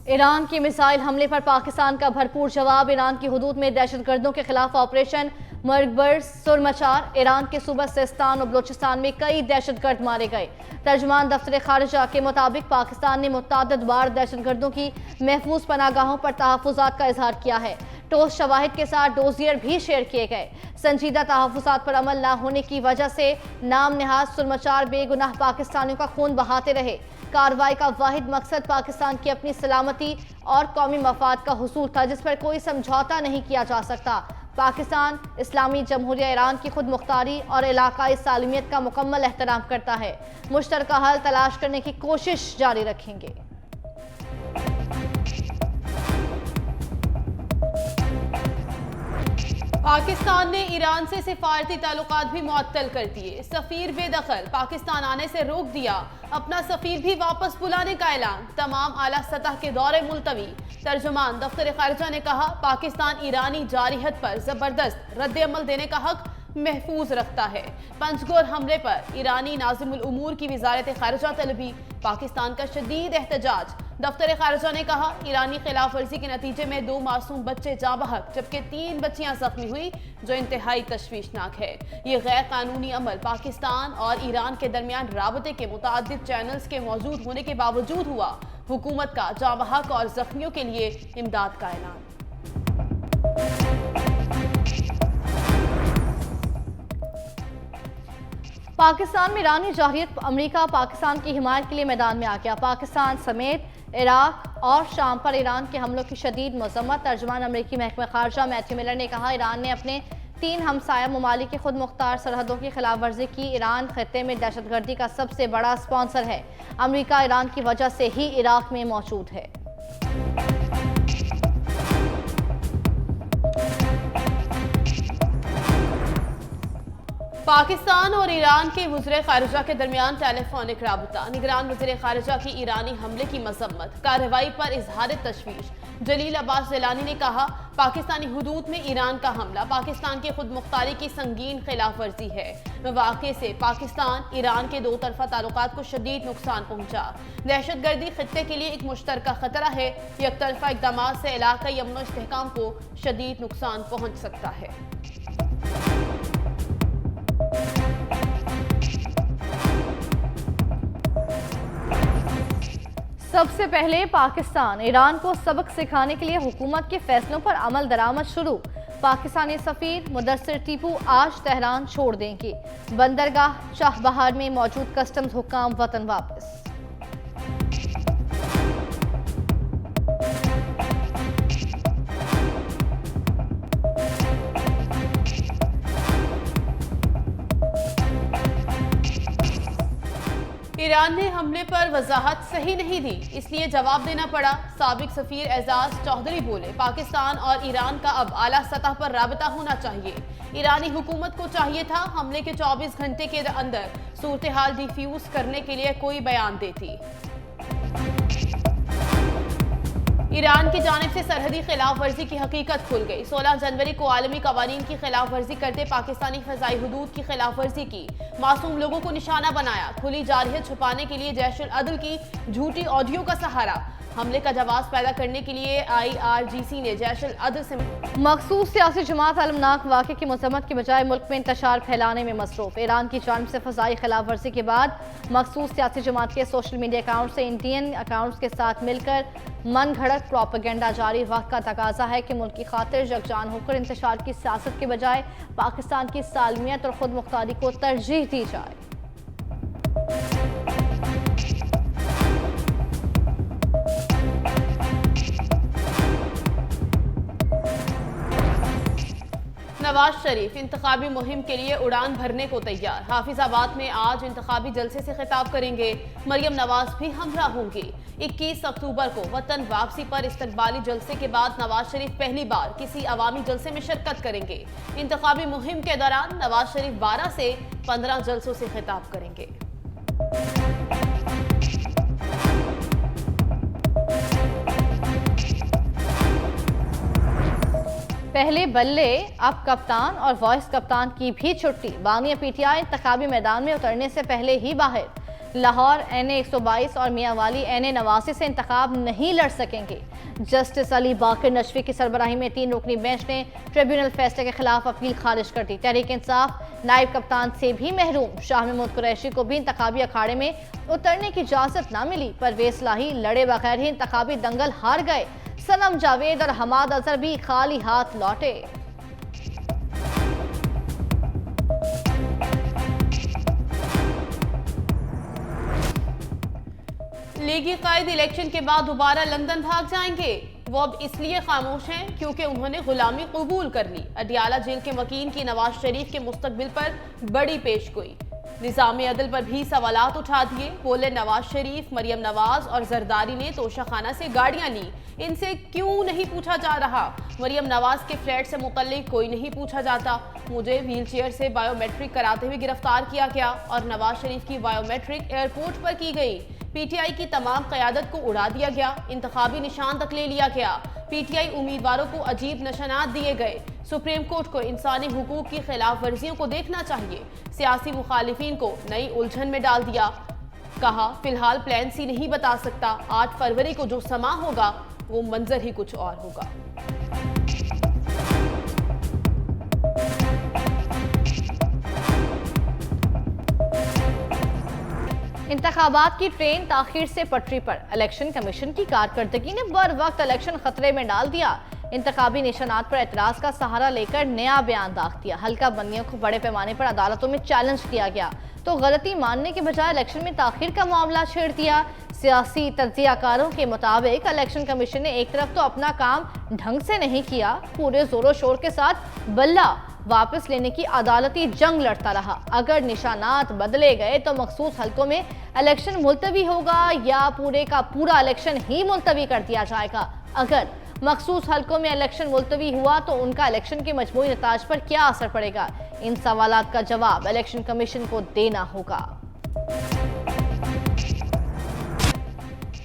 Iran की missile हमले पर पाकिस्तान का भरपूर जवाब। ईरान की हुदूद में दहशतगर्दों के खिलाफ ऑपरेशन मरगबर सुरमचार। ईरान के सूबा सिस्तान और बलोचिस्तान में कई दहशतगर्द मारे गए। तर्जमान दफ्तर खारिजा के मुताबिक पाकिस्तान ने मुतअद्दिद बार दहशतगर्दों की महफूज पनागाहों पर तहफ़्फ़ुज़ात का इजहार किया है। ठोस शवाहिद के साथ डोजियर भी शेयर किए गए। संजीदा तहफ़्फ़ुज़ात पर अमल न होने की वजह से नाम नहाज सुरमचार बेगुनाह पाकिस्तानियों का खून बहाते रहे। कार्रवाई का वाहिद मकसद पाकिस्तान की अपनी सलामती और कौमी मफाद का हुसूल था, जिस पर कोई समझौता नहीं किया जा सकता। पाकिस्तान इस्लामी जमहूरिया ईरान की खुद मुख्तारी और इलाकाई सालमियत का मुकम्मल एहतराम करता है। मुश्तरका हल तलाश करने की कोशिश जारी रखेंगे। पाकिस्तान ने ईरान से सिफारती ताल्लुकात भी मुअत्तल कर दिए। सफीर बेदखल, पाकिस्तान आने से रोक दिया। अपना सफीर भी वापस बुलाने का ऐलान। तमाम आला सतह के दौरे मुलतवी। तर्जुमान दफ्तर खारिजा ने कहा, पाकिस्तान ईरानी जारिहत पर जबरदस्त रद्द-ए-अमल देने का हक महफूज रखता है। पंजगोर हमले पर ईरानी नाज़िमुल उमूर की वज़ारत खारिजा तलबी। पाकिस्तान का शदीद एहतजाज। दफ्तर खारिजा ने कहा, ईरानी खिलाफ वर्जी के नतीजे में 2 मासूम बच्चे जाँ बहक जबकि 3 बच्चियां जख्मी हुई, जो इंतहाई तशवीशनाक है। ये गैर कानूनी अमल पाकिस्तान और ईरान के दरमियान राबते के मुतादिद चैनल्स के मौजूद होने के बावजूद हुआ। हुकूमत का जाँ बहक और जख्मियों के लिए इमदाद का ऐलान। पाकिस्तान में ईरानी जारियत। अमेरिका पाकिस्तान की हिमायत के लिए मैदान में आ गया। पाकिस्तान समेत इराक और शाम पर ईरान के हमलों की शदीद मजम्मत। तर्जुमान अमेरिकी महकमा खारजा मैथ्यू मिलर ने कहा, ईरान ने अपने 3 हमसाया ममालिक की खुद मुख्तार सरहदों की खिलाफ वर्जी की। ईरान खत्ते में दहशतगर्दी का सबसे बड़ा स्पॉन्सर है। अमेरिका ईरान की वजह से ही इराक में मौजूद है। पाकिस्तान और ईरान के वज़ीर खारिजा के दरमियान टेलीफोनिक राबता। निगरान वज़ीर खारिजा की ईरानी हमले की मजम्मत। कार्रवाई पर इजहार तशवीश। जलील अब्बास जिलानी ने कहा, पाकिस्तानी हुदूद में ईरान का हमला पाकिस्तान की खुद मुख्तारी की संगीन खिलाफ वर्जी है। वाक़े से पाकिस्तान ईरान के 2 तरफा ताल्लुकात को शदीद नुकसान पहुंचा। दहशतगर्दी खित्ते के लिए एक मुश्तरका खतरा है। एक तरफा इक़दाम से इलाक़ाई अमन व इस्तेहकाम को शदीद नुकसान पहुंच सकता है। सबसे पहले पाकिस्तान ईरान को सबक सिखाने के लिए हुकूमत के फैसलों पर अमल दरामद शुरू। पाकिस्तानी सफीर मुदस्सिर टीपू आज तेहरान छोड़ देंगे। बंदरगाह शाहबहार में मौजूद कस्टम्स हुक्काम वतन वापस। ईरान ने हमले पर वजाहत सही नहीं दी, इसलिए जवाब देना पड़ा। साबिक सफीर एजाज चौधरी बोले, पाकिस्तान और ईरान का अब आला सतह पर राबता होना चाहिए। ईरानी हुकूमत को चाहिए था हमले के 24 घंटे के अंदर सूरत हाल डिफ्यूज करने के लिए कोई बयान देती। ईरान की जानिब से सरहदी खिलाफ वर्जी की हकीकत खुल गई। 16 जनवरी को आलमी कवानीन की खिलाफ वर्जी करते पाकिस्तानी फजाई हुदूद की खिलाफ वर्जी की। मासूम लोगों को निशाना बनाया। खुली जारहियत छुपाने के लिए जैश अल अदल की झूठी ऑडियो का सहारा। हमले का जवाब पैदा करने के लिए IRGC ने जैश अल अदल से मखसूस सियासी जमात अलमनाक वाक़े की मजम्मत के बजाय मुल्क में इंतशार फैलाने में मसरूफ। ईरान की जानिब से फजाई खिलाफ वर्जी के बाद मखसूस सियासी जमात के सोशल मीडिया अकाउंट से इंडियन अकाउंट्स के साथ मिलकर मन घड़त प्रोपेगेंडा जारी। वक्त का तकाजा है कि मुल्क की खातिर यकजान होकर इंतशार की सियासत के बजाय पाकिस्तान की सालमियत और खुद मुख्तारी को तरजीह दी जाए। नवाज शरीफ इंतखाबी मुहिम के लिए उड़ान भरने को तैयार। हाफिजाबाद में आज इंतखाबी जलसे से खिताब करेंगे। मरियम नवाज भी हमरा होंगी। 21 अक्टूबर को वतन वापसी पर इस्तकबाली जलसे के बाद नवाज शरीफ पहली बार किसी अवामी जलसे में शिरकत करेंगे। इंतखाबी मुहिम के दौरान नवाज शरीफ 12 से 15 जलसों से खिताब करेंगे। पहले बल्ले अब कप्तान और वॉइस कप्तान की भी छुट्टी। बानिया PTI इंतखाबी मैदान में उतरने से पहले ही बाहर। लाहौर NA 122 और मियांवाली NA 89 से इंतखाब नहीं लड़ सकेंगे। जस्टिस अली बाकर नशवी की सरबराही में 3 रुकनी बेंच ने ट्रिब्यूनल फैसले के खिलाफ अपील खारिज कर दी। तहरीक इंसाफ नायब कप्तान से भी महरूम। शाह महमूद कुरैशी को भी इंतखाबी अखाड़े में उतरने की इजाजत न मिली। परवेज इलाही लड़े बगैर ही इंतखाबी दंगल हार गए। सनम जावेद और हमाद अजहर भी खाली हाथ लौटे। लीगी कायद इलेक्शन के बाद दोबारा लंदन भाग जाएंगे। वो अब इसलिए खामोश हैं क्योंकि उन्होंने गुलामी कबूल कर ली। अडियाला जेल के वकील की नवाज शरीफ के मुस्तकबिल पर बड़ी पेशगोई। निज़ाम अदल पर भी सवालात उठा दिए। बोले नवाज शरीफ, मरियम नवाज और जरदारी ने तोशाखाना से गाड़ियां ली, इनसे क्यों नहीं पूछा जा रहा। मरियम नवाज के फ्लैट से मुतल्लिक कोई नहीं पूछा जाता। मुझे व्हील चेयर से बायोमेट्रिक कराते हुए गिरफ्तार किया गया और नवाज शरीफ की बायोमेट्रिक एयरपोर्ट पर की गई। PTI की तमाम क़यादत को उड़ा दिया गया। इंतखाबी निशान तक ले लिया गया। PTI उम्मीदवारों को अजीब निशानात दिए गए। सुप्रीम कोर्ट को इंसानी हुकूक की खिलाफ वर्जियों को देखना चाहिए। सियासी मुखालिफिन को नई उलझन में डाल दिया। कहा फिलहाल प्लान सी नहीं बता सकता। 8 फरवरी को जो समा होगा वो मंजर ही कुछ और होगा। इंतखाबात की ट्रेन ताखीर से पटरी पर। इलेक्शन कमीशन की कारकर्दगी ने बर वक्त इलेक्शन खतरे में डाल दिया। इंतखाबी निशानात पर एतराज का सहारा लेकर नया बयान दाख दिया। हल्का बंदियों को बड़े पैमाने पर अदालतों में चैलेंज किया गया तो गलती मानने के बजाय इलेक्शन में ताखीर का मामला छेड़ दिया। सियासी तज्जियाकारों के मुताबिक इलेक्शन कमीशन ने एक तरफ तो अपना काम ढंग से नहीं किया, पूरे जोरों शोर के साथ बल्ला वापस लेने की अदालती जंग लड़ता रहा। अगर निशानात बदले गए तो मखसूस हलकों में इलेक्शन मुलतवी होगा या पूरे का पूरा इलेक्शन ही मुलतवी कर दिया जाएगा। अगर मखसूस हलकों में इलेक्शन मुलतवी हुआ तो उनका इलेक्शन के मजमूई नताज पर क्या असर पड़ेगा, इन सवालात का जवाब इलेक्शन कमीशन को देना होगा।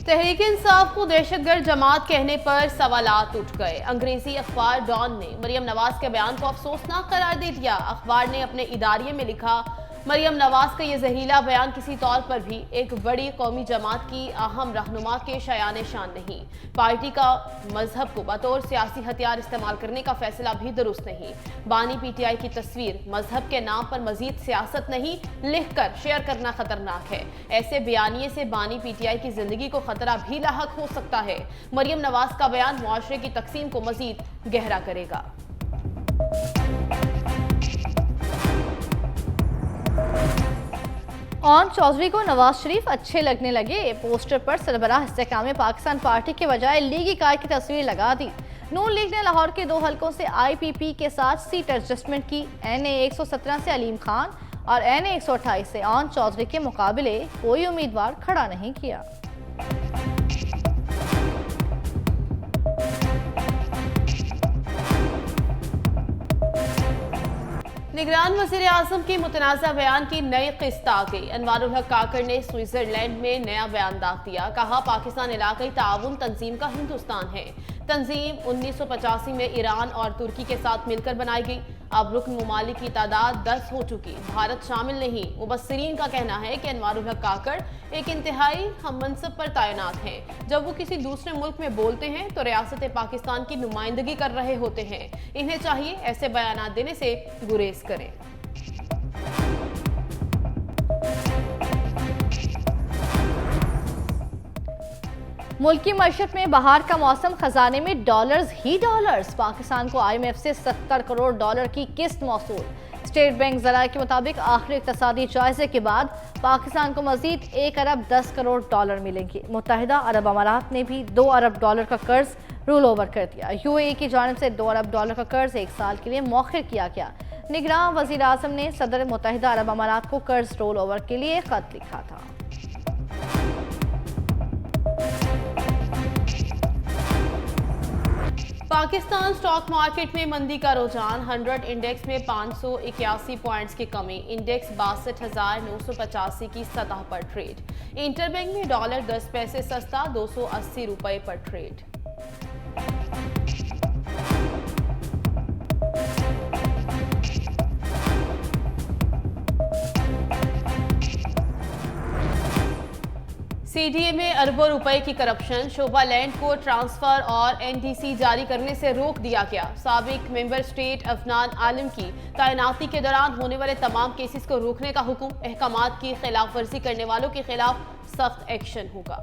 तहरीक इंसाफ को दहशतगर्द जमात कहने पर सवालात उठ गए। अंग्रेजी अखबार डॉन ने मरियम नवाज के बयान को अफसोसनाक करार दे दिया। अखबार ने अपने इदारिये में लिखा, मरियम नवाज का ये जहरीला बयान किसी तौर पर भी एक बड़ी कौमी जमात की अहम रहनुमा के शयान शान नहीं। पार्टी का मजहब को बतौर सियासी हथियार इस्तेमाल करने का फैसला भी दुरुस्त नहीं। बानी PTI की तस्वीर मजहब के नाम पर मजीद सियासत नहीं लिखकर शेयर करना खतरनाक है। ऐसे बयानिए से बानी PTI की जिंदगी को खतरा भी लाहक हो सकता है। मरियम नवाज का बयान मुआशरे की तकसीम को मजीद गहरा करेगा। ऑन चौधरी को नवाज शरीफ अच्छे लगने लगे। पोस्टर पर सरबराह इस्तेहकाम पाकिस्तान पार्टी के बजाय लीगी कार की तस्वीर लगा दी। नून लीग ने लाहौर के 2 हलकों से IPP के साथ सीट एडजस्टमेंट की। NA 117 से अलीम खान और NA 128 से ऑन चौधरी के मुकाबले कोई उम्मीदवार खड़ा नहीं किया। निगरान वज़ीर आज़म की मुतनाज़ा बयान की नई किस्त आ गई। अनवारुल हक काकर ने स्विट्जरलैंड में नया बयान दाख दिया। कहा पाकिस्तान इलाकाई ताउन तंजीम का हिंदुस्तान है। तंजीम 1985 में ईरान और तुर्की के साथ मिलकर बनाई गई। अब रुकन ममालिक की तादाद 10 हो चुकी, भारत शामिल नहीं। मुबस्सिरीन का कहना है कि अनवारुल हक काकर एक इंतहाई हम मनसब पर तैनात हैं। जब वो किसी दूसरे मुल्क में बोलते हैं तो रियासत पाकिस्तान की नुमाइंदगी कर रहे होते हैं। इन्हें चाहिए ऐसे बयानात देने से गुरेज करें। मुल्क की मईशत में बहार का मौसम, खजाने में डॉलर्स ही डॉलर्स। पाकिस्तान को IMF से 70 करोड़ डॉलर की किस्त मौसूल। स्टेट बैंक ज़राए के मुताबिक आखिरी इक़्तिसादी जायजे के बाद पाकिस्तान को मजीद 1 अरब 10 करोड़ डॉलर मिलेंगे। मुत्तहिदा अरब अमारात ने भी 2 अरब डॉलर का कर्ज रोल ओवर कर दिया। UAE की जानिब से 2 अरब डॉलर का कर्ज 1 साल के लिए मौखिर किया गया। निगरान वज़ीर आज़म ने सदर मुत्तहिदा अरब अमारात को कर्ज रोल ओवर के लिए खत लिखा था। पाकिस्तान स्टॉक मार्केट में मंदी का रुझान। 100 इंडेक्स में 581 पॉइंट्स की कमी। इंडेक्स 62,985 की सतह पर ट्रेड। इंटरबैंक में डॉलर 10 पैसे सस्ता 280 रुपए पर ट्रेड। सीडीए में अरबों रुपए की करप्शन, शोभा लैंड को ट्रांसफर और एनडीसी जारी करने से रोक दिया गया। साबिक मेंबर स्टेट अफनान आलम की तैनाती के दौरान होने वाले तमाम केसेस को रोकने का हुक्म। अहकामात की खिलाफ वर्जी करने वालों के खिलाफ सख्त एक्शन होगा।